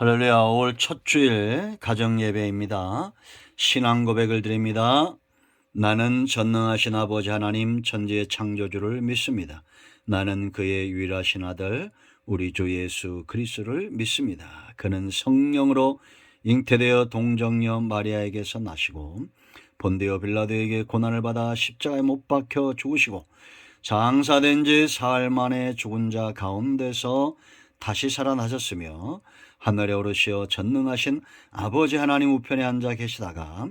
할렐루야. 5월 첫 주일 가정 예배입니다. 신앙 고백을 드립니다. 나는 전능하신 아버지 하나님 천지의 창조주를 믿습니다. 나는 그의 유일하신 아들 우리 주 예수 그리스도를 믿습니다. 그는 성령으로 잉태되어 동정녀 마리아에게서 나시고 본디오 빌라도에게 고난을 받아 십자가에 못 박혀 죽으시고 장사된 지 사흘 만에 죽은 자 가운데서 다시 살아나셨으며 하늘에 오르시어 전능하신 아버지 하나님 우편에 앉아 계시다가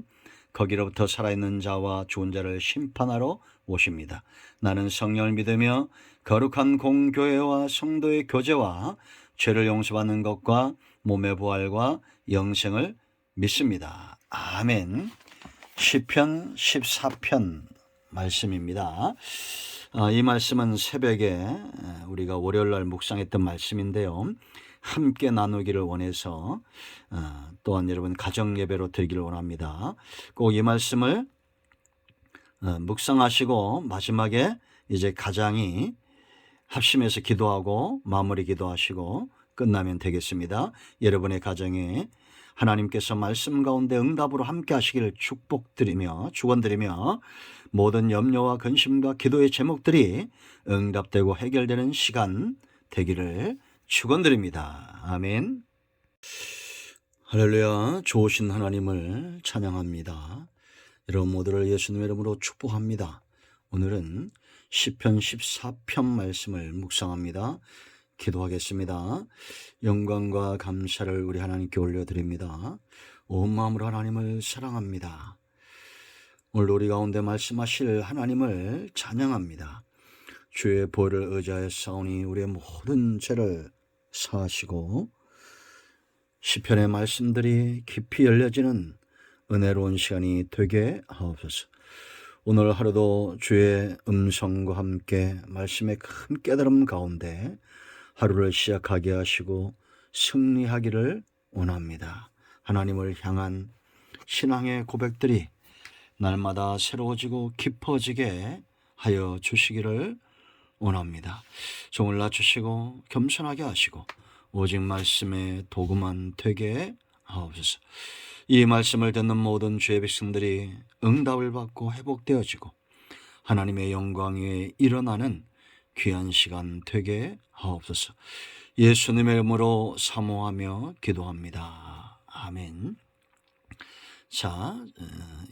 거기로부터 살아있는 자와 죽은 자를 심판하러 오십니다. 나는 성령을 믿으며 거룩한 공교회와 성도의 교제와 죄를 용서받는 것과 몸의 부활과 영생을 믿습니다. 아멘. 시편 14편 말씀입니다. 이 말씀은 새벽에 우리가 월요일날 묵상했던 말씀인데요. 함께 나누기를 원해서 또한 여러분 가정 예배로 드리기를 원합니다. 꼭 이 말씀을 묵상하시고 마지막에 이제 가장이 합심해서 기도하고 마무리 기도하시고 끝나면 되겠습니다. 여러분의 가정에 하나님께서 말씀 가운데 응답으로 함께 하시기를 축원드리며 모든 염려와 근심과 기도의 제목들이 응답되고 해결되는 시간 되기를 축원드립니다. 아멘. 할렐루야. 좋으신 하나님을 찬양합니다. 여러분 모두를 예수님의 이름으로 축복합니다. 오늘은 시편 14편 말씀을 묵상합니다. 기도하겠습니다. 영광과 감사를 우리 하나님께 올려드립니다. 온 마음으로 하나님을 사랑합니다. 오늘 우리 가운데 말씀하실 하나님을 찬양합니다. 주의 보혈을 의지하여 싸우니 우리의 모든 죄를 사하시고 시편의 말씀들이 깊이 열려지는 은혜로운 시간이 되게 하옵소서. 오늘 하루도 주의 음성과 함께 말씀의 큰 깨달음 가운데 하루를 시작하게 하시고 승리하기를 원합니다. 하나님을 향한 신앙의 고백들이 날마다 새로워지고 깊어지게 하여 주시기를 원합니다. 종을 낮추시고 겸손하게 하시고 오직 말씀의 도구만 되게 하옵소서. 이 말씀을 듣는 모든 주의 백성들이 응답을 받고 회복되어지고 하나님의 영광 위에 일어나는 귀한 시간 되게 하옵소서. 예수님의 이름으로 사모하며 기도합니다. 아멘. 자,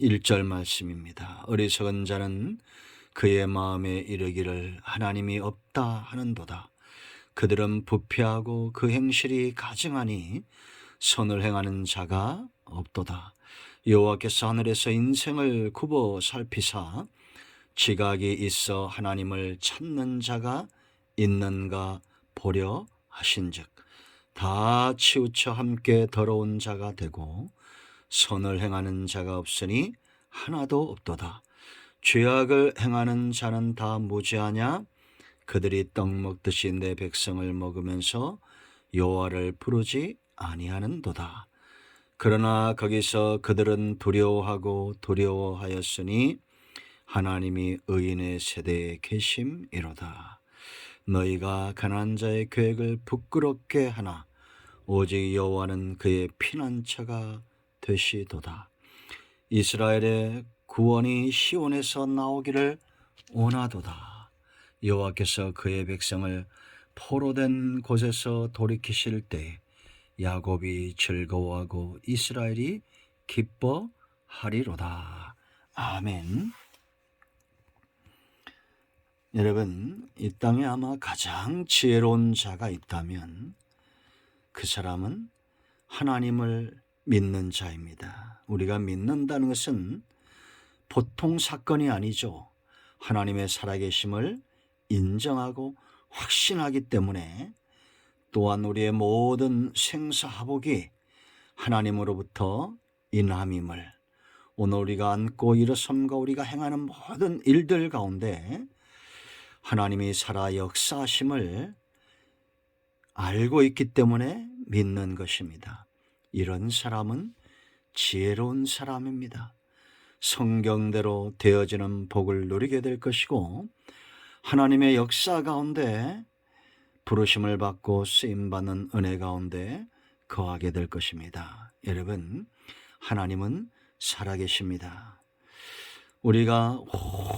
1절 말씀입니다. 어리석은 자는 그의 마음에 이르기를 하나님이 없다 하는도다. 그들은 부패하고 그 행실이 가증하니 선을 행하는 자가 없도다. 여호와께서 하늘에서 인생을 굽어 살피사 지각이 있어 하나님을 찾는 자가 있는가 보려 하신즉 다 치우쳐 함께 더러운 자가 되고 선을 행하는 자가 없으니 하나도 없도다. 죄악을 행하는 자는 다 무지하냐? 그들이 떡 먹듯이 내 백성을 먹으면서 여호와를 부르지 아니하는도다. 그러나 거기서 그들은 두려워하였으니 하나님이 의인의 세대에 계심이로다. 너희가 가난한 자의 계획을 부끄럽게 하나 오직 여호와는 그의 피난처가 되시도다. 이스라엘의 구원이 시온에서 나오기를 원하도다. 여호와께서 그의 백성을 포로된 곳에서 돌이키실 때 야곱이 즐거워하고 이스라엘이 기뻐하리로다. 아멘. 여러분, 이 땅에 아마 가장 지혜로운 자가 있다면 그 사람은 하나님을 믿는 자입니다. 우리가 믿는다는 것은 보통 사건이 아니죠. 하나님의 살아계심을 인정하고 확신하기 때문에 또한 우리의 모든 생사화복이 하나님으로부터 인함임을 오늘 우리가 안고 일어섬과 우리가 행하는 모든 일들 가운데 하나님이 살아 역사하심을 알고 있기 때문에 믿는 것입니다. 이런 사람은 지혜로운 사람입니다. 성경대로 되어지는 복을 누리게 될 것이고 하나님의 역사 가운데 부르심을 받고 쓰임받는 은혜 가운데 거하게 될 것입니다. 여러분, 하나님은 살아계십니다. 우리가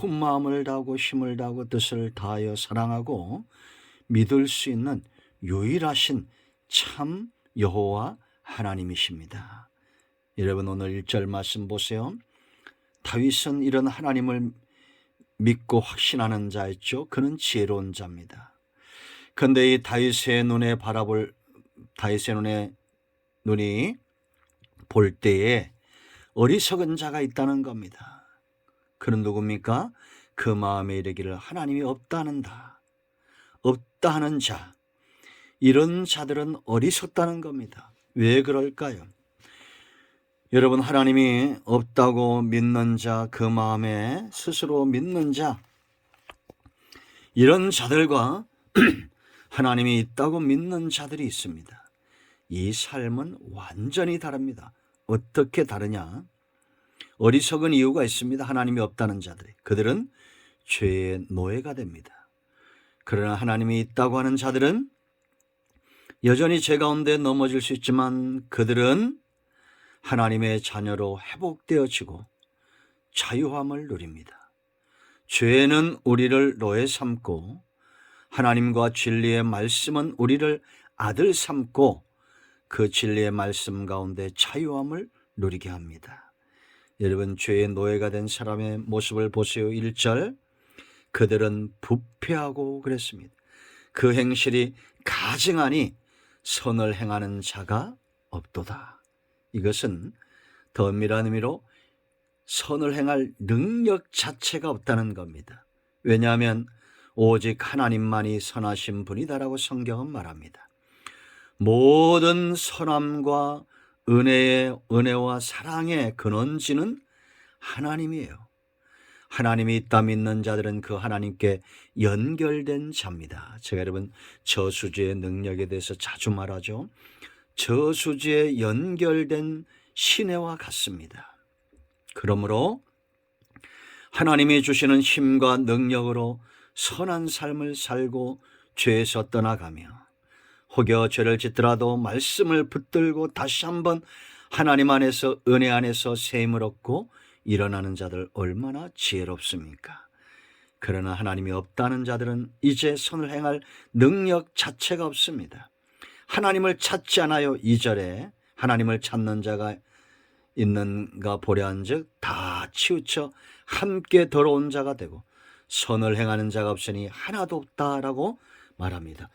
온 마음을 다하고 힘을 다하고 뜻을 다하여 사랑하고 믿을 수 있는 유일하신 참 여호와 하나님이십니다. 여러분, 오늘 1절 말씀 보세요. 다윗은 이런 하나님을 믿고 확신하는 자였죠. 그는 지혜로운 자입니다. 그런데 이 다윗의 눈이 볼 때에 어리석은 자가 있다는 겁니다. 그는 누굽니까? 그 마음에 이르기를 하나님이 없다 하는 자. 이런 자들은 어리석다는 겁니다. 왜 그럴까요? 여러분, 하나님이 없다고 믿는 자, 그 마음에 스스로 믿는 자, 이런 자들과 하나님이 있다고 믿는 자들이 있습니다. 이 삶은 완전히 다릅니다. 어떻게 다르냐? 어리석은 이유가 있습니다. 하나님이 없다는 자들이. 그들은 죄의 노예가 됩니다. 그러나 하나님이 있다고 하는 자들은 여전히 죄 가운데 넘어질 수 있지만 그들은 하나님의 자녀로 회복되어지고 자유함을 누립니다. 죄는 우리를 노예 삼고 하나님과 진리의 말씀은 우리를 아들 삼고 그 진리의 말씀 가운데 자유함을 누리게 합니다. 여러분, 죄의 노예가 된 사람의 모습을 보세요. 1절, 그들은 부패하고 그랬습니다. 그 행실이 가증하니 선을 행하는 자가 없도다. 이것은 더 엄밀한 의미로 선을 행할 능력 자체가 없다는 겁니다. 왜냐하면 오직 하나님만이 선하신 분이다라고 성경은 말합니다. 모든 선함과 은혜와 사랑의 근원지는 하나님이에요. 하나님이 있다 믿는 자들은 그 하나님께 연결된 자입니다. 제가 여러분 저수지의 능력에 대해서 자주 말하죠. 저수지에 연결된 시내와 같습니다. 그러므로 하나님이 주시는 힘과 능력으로 선한 삶을 살고 죄에서 떠나가며 혹여 죄를 짓더라도 말씀을 붙들고 다시 한번 하나님 안에서 은혜 안에서 셈을 얻고 일어나는 자들 얼마나 지혜롭습니까? 그러나 하나님이 없다는 자들은 이제 선을 행할 능력 자체가 없습니다. 하나님을 찾지 않아요. 2절에 하나님을 찾는 자가 있는가 보려 한즉 다 치우쳐 함께 더러운 자가 되고 선을 행하는 자가 없으니 하나도 없다라고 말합니다.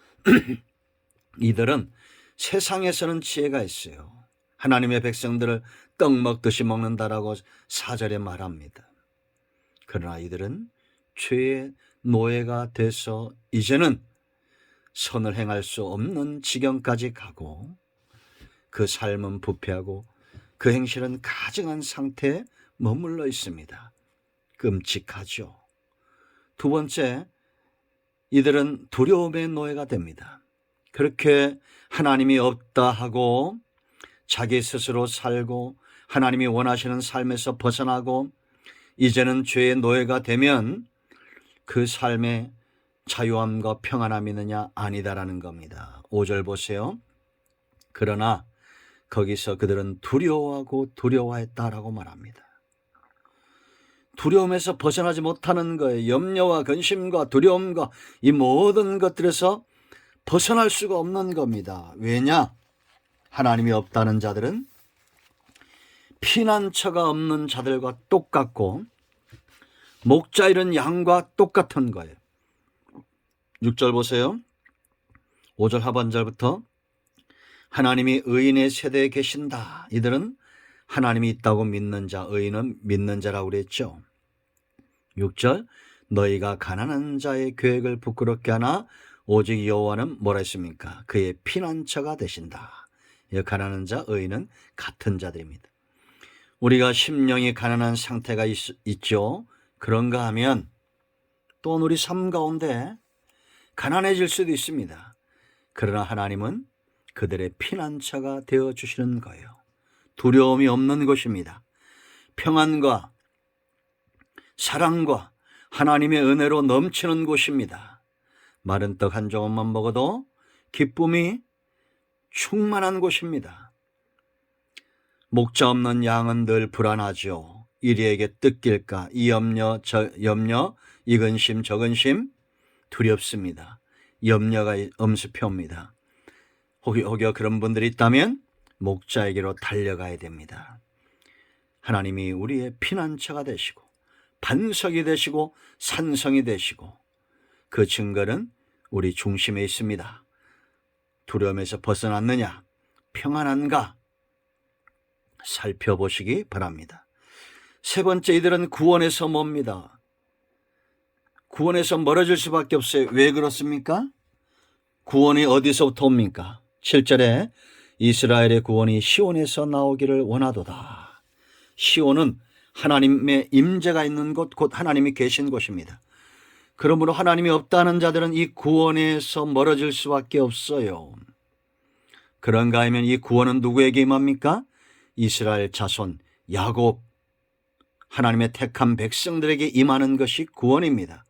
이들은 세상에서는 지혜가 있어요. 하나님의 백성들을 떡 먹듯이 먹는다라고 4절에 말합니다. 그러나 이들은 죄의 노예가 돼서 이제는 선을 행할 수 없는 지경까지 가고 그 삶은 부패하고 그 행실은 가증한 상태에 머물러 있습니다. 끔찍하죠. 두 번째, 이들은 두려움의 노예가 됩니다. 그렇게 하나님이 없다 하고 자기 스스로 살고 하나님이 원하시는 삶에서 벗어나고 이제는 죄의 노예가 되면 그 삶에 자유함과 평안함이 있느냐? 아니다라는 겁니다. 5절 보세요. 그러나 거기서 그들은 두려워하고 두려워했다라고 말합니다. 두려움에서 벗어나지 못하는 거예요. 염려와 근심과 두려움과 이 모든 것들에서 벗어날 수가 없는 겁니다. 왜냐? 하나님이 없다는 자들은 피난처가 없는 자들과 똑같고 목자 잃은 양과 똑같은 거예요. 6절 보세요. 5절 하반절부터 하나님이 의인의 세대에 계신다. 이들은 하나님이 있다고 믿는 자, 의인은 믿는 자라고 그랬죠. 6절, 너희가 가난한 자의 계획을 부끄럽게 하나 오직 여호와는 뭐라 했습니까? 그의 피난처가 되신다. 가난한 자, 의인은 같은 자들입니다. 우리가 심령이 가난한 상태가 있죠. 그런가 하면 또한 우리 삶 가운데 가난해질 수도 있습니다. 그러나 하나님은 그들의 피난처가 되어주시는 거예요. 두려움이 없는 것입니다. 평안과 사랑과 하나님의 은혜로 넘치는 곳입니다. 마른 떡 한 조각만 먹어도 기쁨이 충만한 곳입니다. 목자 없는 양은 늘 불안하죠. 이리에게 뜯길까 이 염려 저 염려 이 근심 저 근심 두렵습니다. 염려가 엄습해옵니다. 혹여 그런 분들이 있다면 목자에게로 달려가야 됩니다. 하나님이 우리의 피난처가 되시고 반석이 되시고 산성이 되시고 그 증거는 우리 중심에 있습니다. 두려움에서 벗어났느냐, 평안한가 살펴보시기 바랍니다. 세 번째, 이들은 구원에서 멉니다. 구원에서 멀어질 수밖에 없어요. 왜 그렇습니까? 구원이 어디서부터 옵니까? 7절에 이스라엘의 구원이 시온에서 나오기를 원하도다. 시온은 하나님의 임재가 있는 곳, 곧 하나님이 계신 곳입니다. 그러므로 하나님이 없다는 자들은 이 구원에서 멀어질 수밖에 없어요. 그런가 하면 이 구원은 누구에게 임합니까? 이스라엘 자손 야곱, 하나님의 택한 백성들에게 임하는 것이 구원입니다.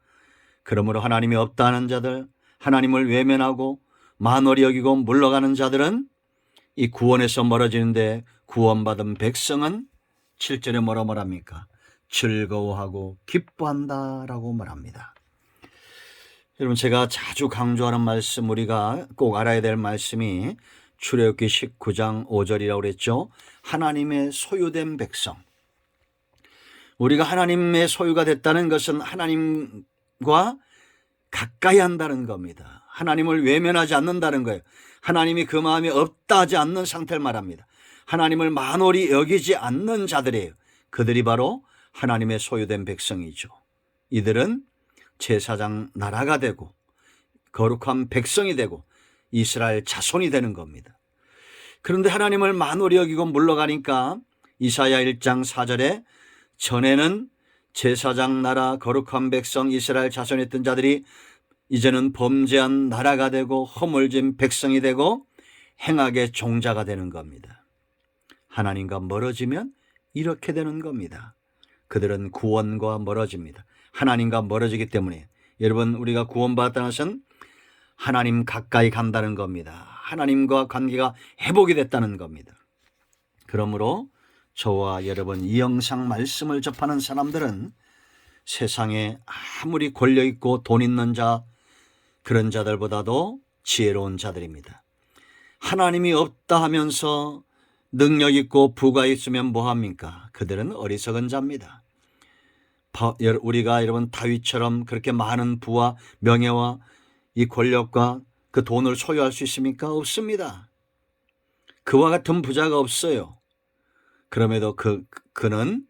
그러므로 하나님이 없다는 자들, 하나님을 외면하고 만월히 여기고 물러가는 자들은 이 구원에서 멀어지는데, 구원받은 백성은 7절에 뭐라 말합니까? 즐거워하고 기뻐한다라고 말합니다. 여러분, 제가 자주 강조하는 말씀, 우리가 꼭 알아야 될 말씀이 출애굽기 19장 5절이라고 그랬죠. 하나님의 소유된 백성. 우리가 하나님의 소유가 됐다는 것은 하나님과 가까이 한다는 겁니다. 하나님을 외면하지 않는다는 거예요. 하나님이 그 마음이 없다 하지 않는 상태를 말합니다. 하나님을 만홀히 여기지 않는 자들이에요. 그들이 바로 하나님의 소유된 백성이죠. 이들은 제사장 나라가 되고 거룩한 백성이 되고 이스라엘 자손이 되는 겁니다. 그런데 하나님을 만홀히 여기고 물러가니까 이사야 1장 4절에 전에는 제사장 나라 거룩한 백성 이스라엘 자손이었던 자들이 이제는 범죄한 나라가 되고 허물진 백성이 되고 행악의 종자가 되는 겁니다. 하나님과 멀어지면 이렇게 되는 겁니다. 그들은 구원과 멀어집니다. 하나님과 멀어지기 때문에, 여러분, 우리가 구원받았다는 것은 하나님 가까이 간다는 겁니다. 하나님과 관계가 회복이 됐다는 겁니다. 그러므로 저와 여러분, 이 영상 말씀을 접하는 사람들은 세상에 아무리 권력 있고 돈 있는 자, 그런 자들보다도 지혜로운 자들입니다. 하나님이 없다 하면서 능력 있고 부가 있으면 뭐합니까? 그들은 어리석은 자입니다. 우리가 여러분 다윗처럼 그렇게 많은 부와 명예와 이 권력과 그 돈을 소유할 수 있습니까? 없습니다. 그와 같은 부자가 없어요. 그럼에도 그는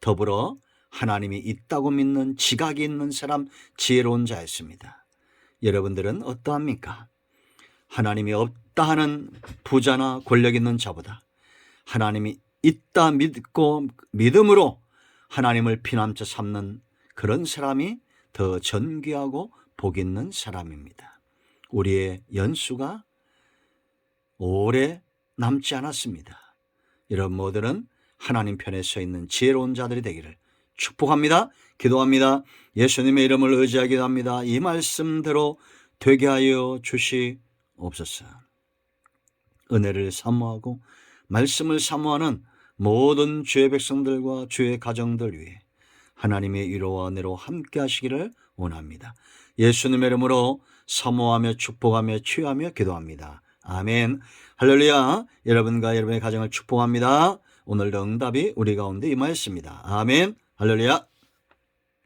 더불어 하나님이 있다고 믿는 지각이 있는 사람, 지혜로운 자였습니다. 여러분들은 어떠합니까? 하나님이 없다 하는 부자나 권력 있는 자보다 하나님이 있다 믿고 믿음으로 하나님을 피난처 삼는 그런 사람이 더 존귀하고 복 있는 사람입니다. 우리의 연수가 오래 남지 않았습니다. 이런 모두는 하나님 편에 서 있는 지혜로운 자들이 되기를 축복합니다. 기도합니다. 예수님의 이름을 의지하기도 합니다. 이 말씀대로 되게 하여 주시옵소서. 은혜를 사모하고 말씀을 사모하는 모든 주의 백성들과 주의 가정들 위해 하나님의 위로와 은혜로 함께 하시기를 원합니다. 예수님의 이름으로 사모하며 축복하며 치유하며 기도합니다. 아멘. 할렐루야. 여러분과 여러분의 가정을 축복합니다. 오늘도 응답이 우리 가운데 임하였습니다. 아멘. 할렐루야.